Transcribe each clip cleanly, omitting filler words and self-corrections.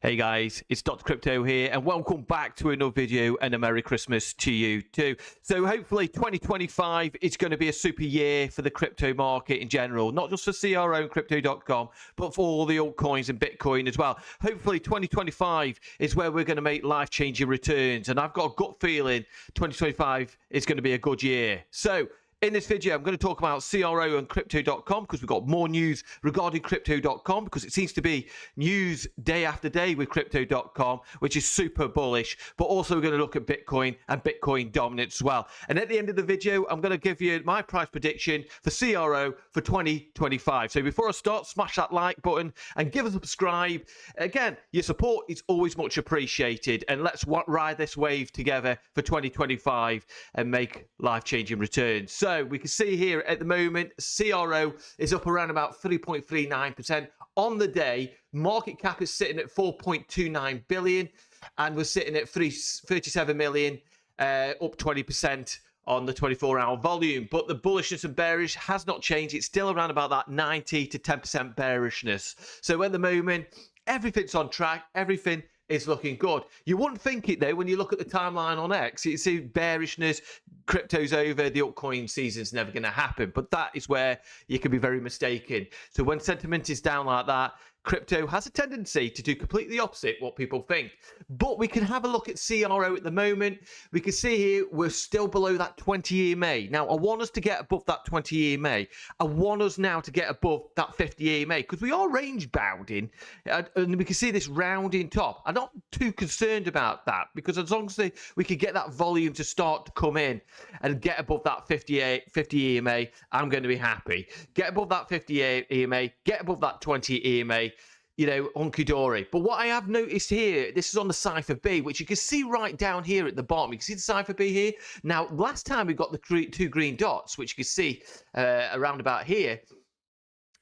Hey guys, it's Dr. Crypto here, and welcome back to another video, and a Merry Christmas to you too. So hopefully 2025 is going to be a super year for the crypto market in general, not just for CRO and crypto.com, but for all the altcoins and Bitcoin as well. Hopefully 2025 is where we're going to make life-changing returns, and I've got a gut feeling 2025 is going to be a good year. So in this video, I'm going to talk about CRO and crypto.com because we've got more news regarding crypto.com because it seems to be news day after day with crypto.com, which is super bullish. But also we're going to look at Bitcoin and Bitcoin dominance as well. And at the end of the video, I'm going to give you my price prediction for CRO for 2025. So before I start, smash that like button and give us a subscribe. Again, your support is always much appreciated. And let's ride this wave together for 2025 and make life-changing returns. So we can see here at the moment, CRO is up around about 3.39% on the day. Market cap is sitting at 4.29 billion, and we're sitting at 37 million, up 20% on the 24-hour volume. But the bullishness and bearish has not changed. It's still around about that 90 to 10% bearishness. So at the moment, everything's on track. Everything is looking good. You wouldn't think it though when you look at the timeline on X. You see bearishness, crypto's over, the altcoin season's never going to happen. But that is where you can be very mistaken. So when sentiment is down like that, crypto has a tendency to do completely the opposite what people think. But we can have a look at CRO at the moment. We can see here we're still below that 20 EMA. Now, I want us to get above that 20 EMA. I want us now to get above that 50 EMA because we are range bounding, and we can see this rounding top. I'm not too concerned about that because as long as we can get that volume to start to come in and get above that 50 EMA, I'm going to be happy. Get above that 50 EMA, get above that 20 EMA, you know, hunky-dory. But what I have noticed here, this is on the Cypher B, which you can see right down here at the bottom. You can see the Cypher B here. Now, last time we got the two green dots, which you can see around about here,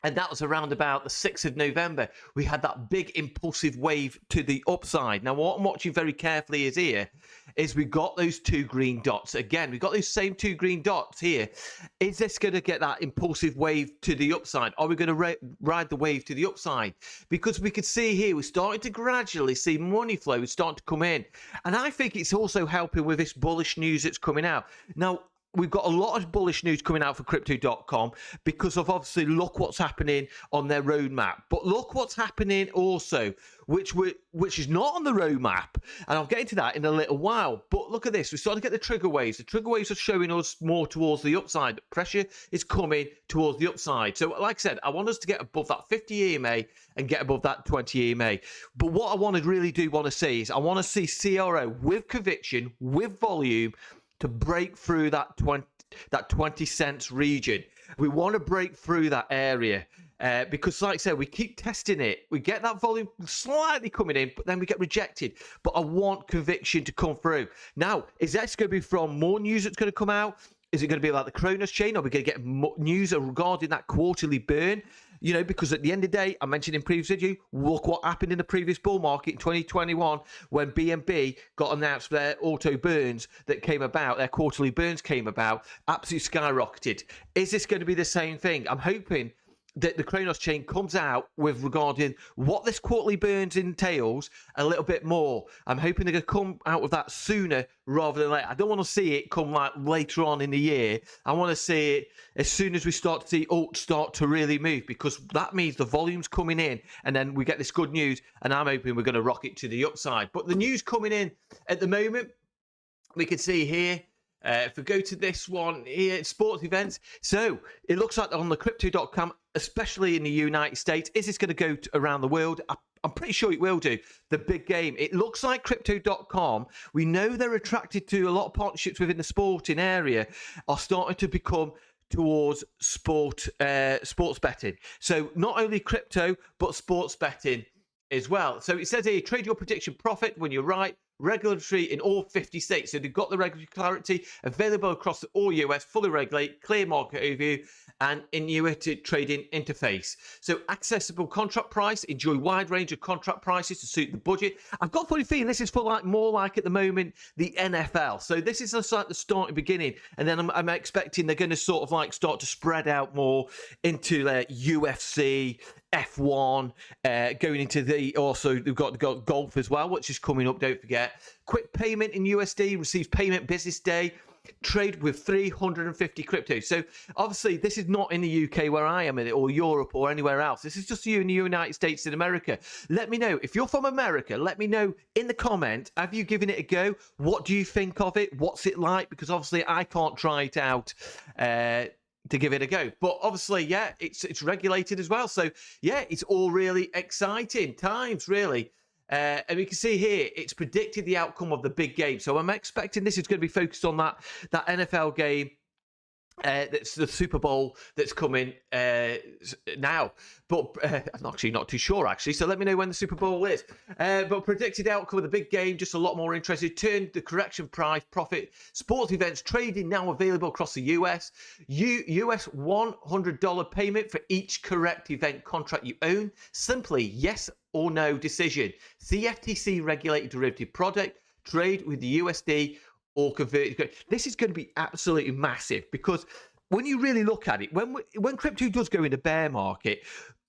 and that was around about the 6th of November. We had that big impulsive wave to the upside. Now, what I'm watching very carefully is we got those two green dots. Again, we got those same two green dots here. Is this going to get that impulsive wave to the upside? Are we going to ride the wave to the upside? Because we could see here, we're starting to gradually see money flow is starting to come in. And I think it's also helping with this bullish news that's coming out. Now, we've got a lot of bullish news coming out for crypto.com because of obviously look what's happening on their roadmap. But look what's happening also, which is not on the roadmap. And I'll get into that in a little while. But look at this. We're starting to get the trigger waves. The trigger waves are showing us more towards the upside. The pressure is coming towards the upside. So like I said, I want us to get above that 50 EMA and get above that 20 EMA. But what I want to see is I want to see CRO with conviction, with volume, to break through that 20 cents region. We want to break through that area because, like I said, we keep testing it. We get that volume slightly coming in, but then we get rejected. But I want conviction to come through. Now, is this going to be from more news that's going to come out? Is it going to be like the Cronos chain? Are we going to get news regarding that quarterly burn? You know, because at the end of the day, I mentioned in previous video, look what happened in the previous bull market in 2021 when BNB got announced their auto burns that came about, their quarterly burns came about, absolutely skyrocketed. Is this going to be the same thing? I'm hoping that the Cronos chain comes out with regarding what this quarterly burns entails a little bit more. I'm hoping they're going to come out with that sooner rather than later. I don't want to see it come like later on in the year. I want to see it as soon as we start to see alt start to really move, because that means the volume's coming in and then we get this good news, and I'm hoping we're going to rock it to the upside. But the news coming in at the moment, we can see here, if we go to this one here, sports events. So it looks like on the crypto.com, especially in the United States, is this going to go around the world? I'm pretty sure it will do. The big game. It looks like crypto.com, we know they're attracted to a lot of partnerships within the sporting area, are starting to become towards sports betting. So not only crypto, but sports betting as well. So it says here, trade your prediction profit when you're right. Regulatory in all 50 states. So they've got the regulatory clarity available across all US, fully regulated, clear market overview, and intuitive trading interface. So accessible contract price, enjoy wide range of contract prices to suit the budget. I've got a funny feeling this is for like more like at the moment the NFL. So this is like the starting beginning, and then I'm expecting they're going to sort of like start to spread out more into UFC, F1, going into also we've got golf as well, which is coming up, don't forget. Quick payment in USD, receives payment business day, trade with 350 crypto. So obviously this is not in the UK where I am in it, or Europe or anywhere else. This is just you in the United States and America. Let me know if you're from America. Let me know in the comment, have you given it a go? What do you think of it? What's it like? Because obviously I can't try it out to give it a go, but obviously, yeah, it's regulated as well. So yeah, it's all really exciting times, really. And we can see here, it's predicted the outcome of the big game. So I'm expecting this is going to be focused on that NFL game. That's the Super Bowl that's coming now, but I'm actually not too sure, actually. So let me know when the Super Bowl is. But predicted outcome of the big game, just a lot more interested. Turn the correction price, profit, sports events trading now available across the US. US $100 payment for each correct event contract you own. Simply yes or no decision. CFTC regulated derivative product, trade with the USD or converted. This is going to be absolutely massive, because when you really look at it, when crypto does go in a bear market,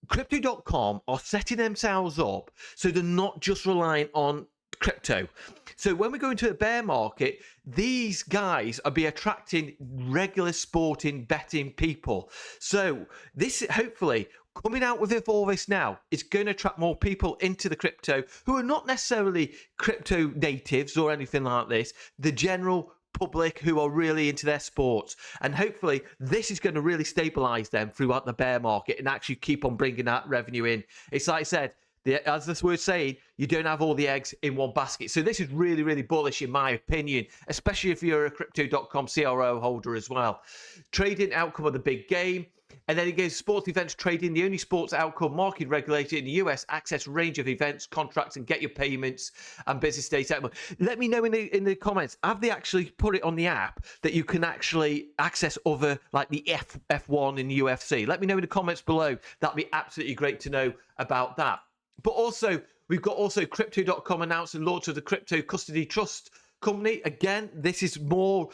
crypto.com are setting themselves up so they're not just relying on crypto. So when we go into a bear market, these guys are be attracting regular sporting betting people. So this hopefully coming out with all this now, it's going to attract more people into the crypto who are not necessarily crypto natives or anything like this, the general public who are really into their sports. And hopefully this is going to really stabilize them throughout the bear market and actually keep on bringing that revenue in. It's like I said, as this word's saying, you don't have all the eggs in one basket. So this is really, really bullish in my opinion, especially if you're a crypto.com CRO holder as well. Trading outcome of the big game. And then it goes sports events trading, the only sports outcome market regulated in the US, access range of events, contracts, and get your payments and business day settlement. Let me know in the comments, have they actually put it on the app that you can actually access other, like the F1 in the UFC? Let me know in the comments below. That'd be absolutely great to know about that. But also, we've got also crypto.com announced the launch of the Crypto Custody Trust Company. Again, this is more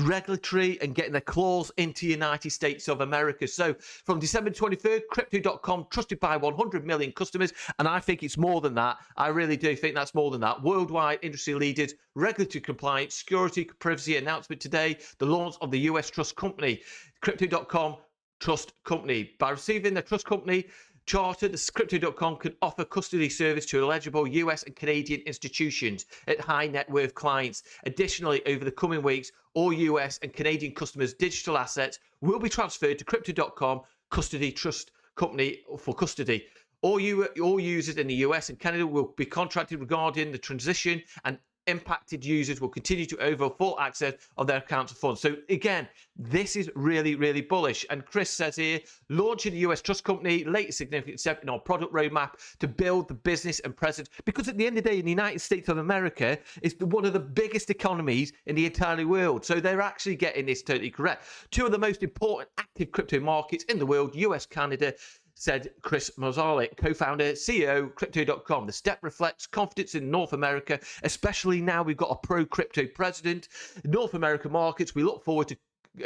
regulatory and getting their claws into the United States of America. So from December 23rd, crypto.com trusted by 100 million customers, and I think it's more than that. I really do think that's more than that. Worldwide industry leaders, regulatory compliance, security, privacy announcement today, the launch of the US Trust Company, crypto.com Trust Company. By receiving the Trust Company charter, the crypto.com can offer custody service to eligible US and Canadian institutions at high net worth clients. Additionally, over the coming weeks, all US and Canadian customers' digital assets will be transferred to crypto.com Custody Trust Company for custody. All users in the US and Canada will be contracted regarding the transition, and impacted users will continue to overall full access of their accounts of funds. So again, this is really, really bullish. And Chris says here, launching the US Trust Company, latest significant step in our product roadmap to build the business and presence. Because at the end of the day, in the United States of America is one of the biggest economies in the entire world. So they're actually getting this totally correct. Two of the most important active crypto markets in the world, US, Canada, said Chris Mozalik, co-founder, CEO, Crypto.com. The step reflects confidence in North America, especially now we've got a pro-crypto president. North American markets, we look forward to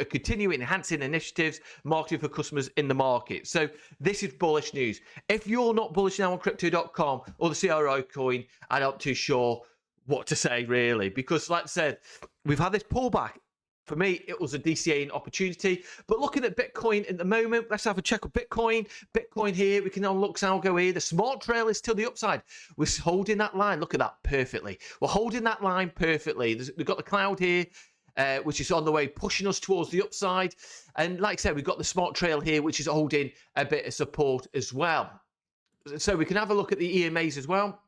continuing enhancing initiatives, marketing for customers in the market. So this is bullish news. If you're not bullish now on Crypto.com or the CRO coin, I'm not too sure what to say, really, because like I said, we've had this pullback. For me, it was a DCA opportunity. But looking at Bitcoin at the moment, let's have a check of Bitcoin. Bitcoin here, we can now look Algo here. The smart trail is to the upside. We're holding that line. Look at that perfectly. We're holding that line perfectly. We've got the cloud here, which is on the way, pushing us towards the upside. And like I said, we've got the smart trail here, which is holding a bit of support as well. So we can have a look at the EMAs as well.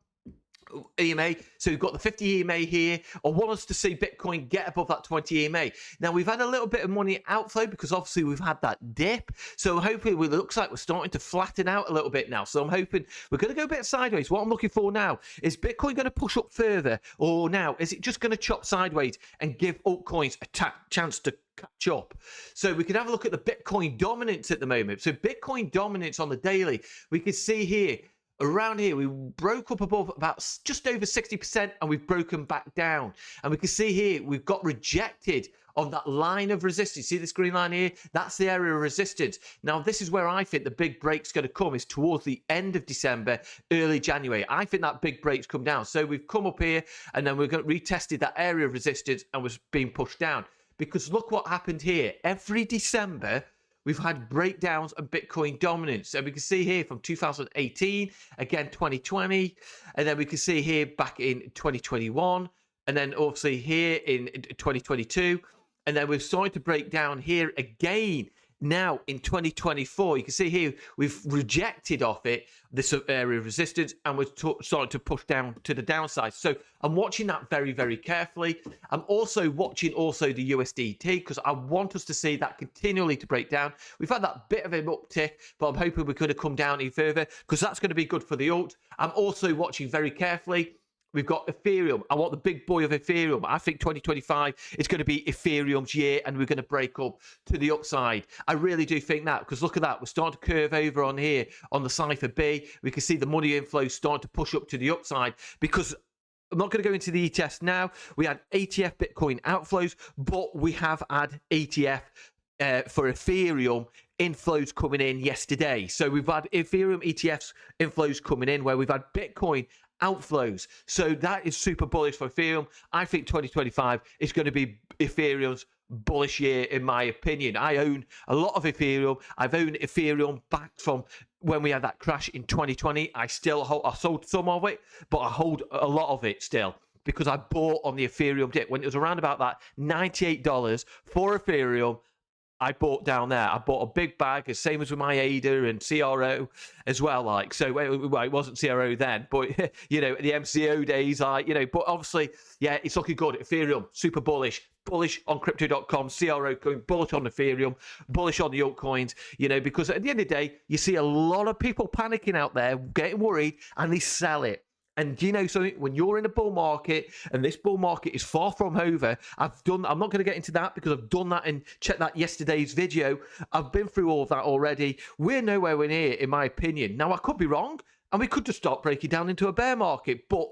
EMA, so we've got the 50 EMA here. I want us to see Bitcoin get above that 20 EMA. Now we've had a little bit of money outflow because obviously we've had that dip, so hopefully it looks like we're starting to flatten out a little bit now. So I'm hoping we're going to go a bit sideways. What I'm looking for now is Bitcoin going to push up further, or now is it just going to chop sideways and give altcoins a chance to catch up? So we can have a look at the Bitcoin dominance at the moment. So Bitcoin dominance on the daily, we can see here around here, we broke up above about just over 60% and we've broken back down. And we can see here, we've got rejected on that line of resistance. See this green line here? That's the area of resistance. Now, this is where I think the big break's going to come, is towards the end of December, early January. I think that big break's come down. So we've come up here, and then we've retested that area of resistance and was being pushed down. Because look what happened here. Every December, we've had breakdowns of Bitcoin dominance. And we can see here from 2018, again 2020, and then we can see here back in 2021, and then obviously here in 2022, and then we're starting to break down here again now in 2024. You can see here we've rejected off it this area of resistance, and we're starting to push down to the downside. So I'm watching that very, very carefully. I'm also watching the USDT, because I want us to see that continually to break down. We've had that bit of an uptick, but I'm hoping we could have come down even further, because that's going to be good for the alt. I'm also watching very carefully. We've got Ethereum. I want the big boy of Ethereum. I think 2025 is going to be Ethereum's year, and we're going to break up to the upside. I really do think that, because look at that. We're starting to curve over on here on the Cypher B. We can see the money inflow starting to push up to the upside, because I'm not going to go into the ETFs now. We had ETF Bitcoin outflows, but we have had ETF for Ethereum inflows coming in yesterday. So we've had Ethereum ETFs inflows coming in, where we've had Bitcoin outflows. So that is super bullish for Ethereum. I think 2025 is going to be Ethereum's bullish year, in my opinion. I own a lot of Ethereum. I've owned Ethereum back from when we had that crash in 2020. I sold some of it, but I hold a lot of it still, because I bought on the Ethereum dip when it was around about that $98 for Ethereum. I bought down there. I bought a big bag, the same as with my ADA and CRO as well. Like, so well, it wasn't CRO then, but you know, the MCO days, like, you know, but obviously, yeah, it's looking good. Ethereum, super bullish on crypto.com, CRO going bullish on Ethereum, bullish on the altcoins, you know, because at the end of the day, you see a lot of people panicking out there, getting worried, and they sell it. And do you know something? When you're in a bull market, and this bull market is far from over, I'm not going to get into that, because I've done that and checked that yesterday's video. I've been through all of that already. We're nowhere near, in my opinion. Now, I could be wrong, and we could just start breaking down into a bear market, but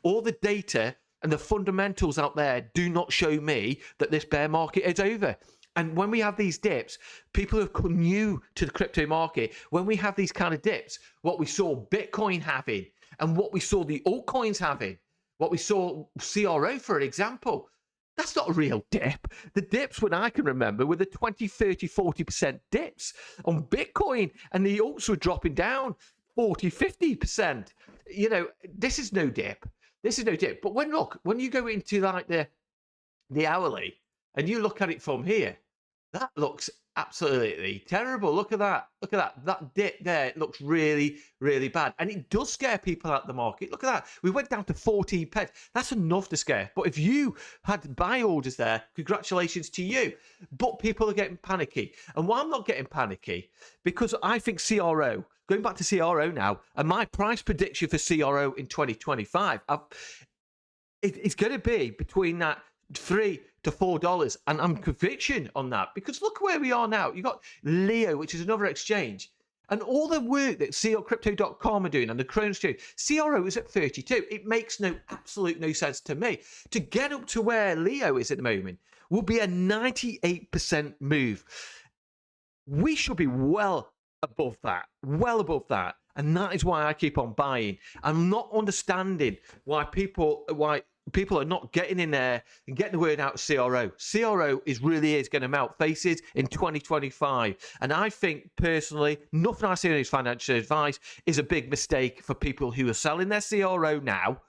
all the data and the fundamentals out there do not show me that this bear market is over. And when we have these dips, people who are new to the crypto market, when we have these kind of dips, what we saw Bitcoin having, and what we saw the altcoins having, what we saw CRO, for example, that's not a real dip. The dips, when I can remember, were the 20, 30, 40% dips on Bitcoin, and the alts were dropping down 40, 50%. You know, this is no dip. This is no dip. But when you go into like the hourly, and you look at it from here, that looks absolutely terrible. Look at that. Look at that. That dip there looks really, really bad. And it does scare people out of the market. Look at that. We went down to 14 pence. That's enough to scare. But if you had buy orders there, congratulations to you. But people are getting panicky. And why I'm not getting panicky, because I think CRO, going back to CRO now, and my price prediction for CRO in 2025, it's going to be between that $3 to $4, and I'm conviction on that, because look where we are now. You've got Leo, which is another exchange, and all the work that crypto.com are doing and the Cronos exchange, CRO is at 32. It makes absolute no sense to me. To get up to where Leo is at the moment will be a 98% move. We should be well above that, and that is why I keep on buying. I'm not understanding why people are not getting in there and getting the word out of CRO. CRO really is going to melt faces in 2025. And I think, personally, nothing I see in his financial advice is a big mistake for people who are selling their CRO now.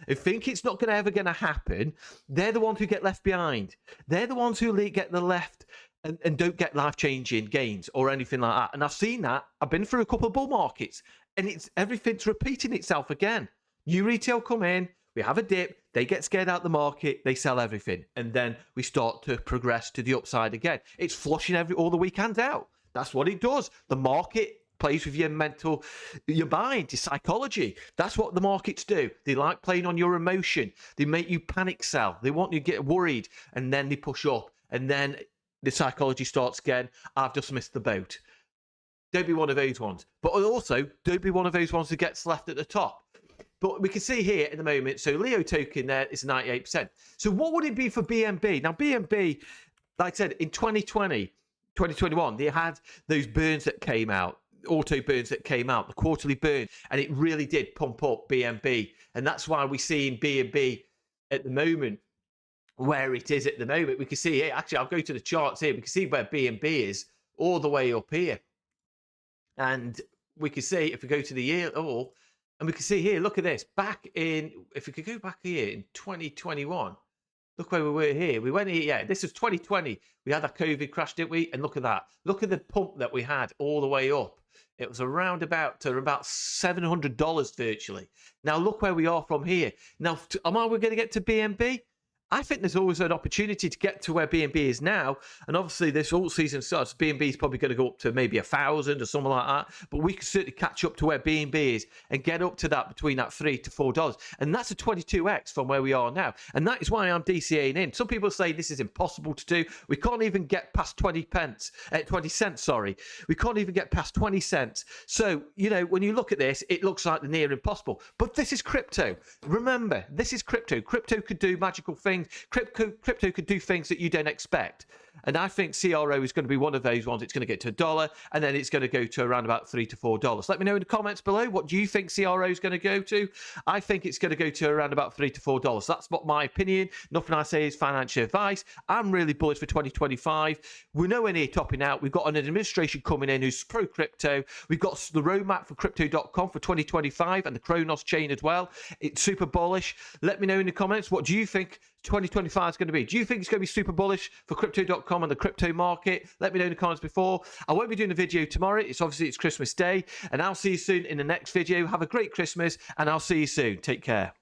I think it's not ever going to happen. They're the ones who get left behind. They're the ones who get the left and don't get life-changing gains or anything like that. And I've seen that. I've been through a couple of bull markets, and everything's repeating itself again. New retail come in, we have a dip, they get scared out the market, they sell everything, and then we start to progress to the upside again. It's flushing all the weekends out. That's what it does. The market plays with your mental, your mind, your psychology. That's what the markets do. They like playing on your emotion. They make you panic sell. They want you to get worried, and then they push up, and then the psychology starts again. I've just missed the boat. Don't be one of those ones. But also, don't be one of those ones who gets left at the top. But we can see here at the moment, so Leo token there is 98%. So what would it be for BNB? Now, BNB, like I said, in 2020, 2021, they had those burns that came out, auto burns that came out, the quarterly burn, and it really did pump up BNB. And that's why we're seeing BNB at the moment where it is at the moment. We can see here, actually, I'll go to the charts here. We can see where BNB is all the way up here. And we can see, if we go to the year, and we can see here, look at this. Back in, if we could go back here in 2021, look where we were here. We went here, yeah, this was 2020. We had that COVID crash, didn't we? And look at that. Look at the pump that we had all the way up. It was around about $700 virtually. Now look where we are from here. Now, am I going to get to BNB? I think there's always an opportunity to get to where BNB is now. And obviously this alt season starts, BNB is probably going to go up to maybe 1,000 or something like that. But we can certainly catch up to where BNB is and get up to that between that $3 to $4. And that's a 22x from where we are now. And that is why I'm DCAing in. Some people say this is impossible to do. We can't even get past 20 cents, sorry. We can't even get past 20 cents. So, you know, when you look at this, it looks like the near impossible. But this is crypto. Remember, this is crypto. Crypto could do magical things. Crypto could do things that you don't expect. And I think CRO is going to be one of those ones. It's going to get to $1 and then it's going to go to around about $3 to $4. Let me know in the comments below. What do you think CRO is going to go to? I think it's going to go to around about $3 to $4. That's what my opinion. Nothing I say is financial advice. I'm really bullish for 2025. We're nowhere near topping out. We've got an administration coming in who's pro crypto. We've got the roadmap for crypto.com for 2025 and the Cronos chain as well. It's super bullish. Let me know in the comments. What do you think 2025 is going to be? Do you think it's going to be super bullish for crypto.com and the crypto market? Let me know in the comments before. I won't be doing a video tomorrow. It's Christmas Day, and I'll see you soon in the next video. Have a great Christmas, and I'll see you soon. Take care.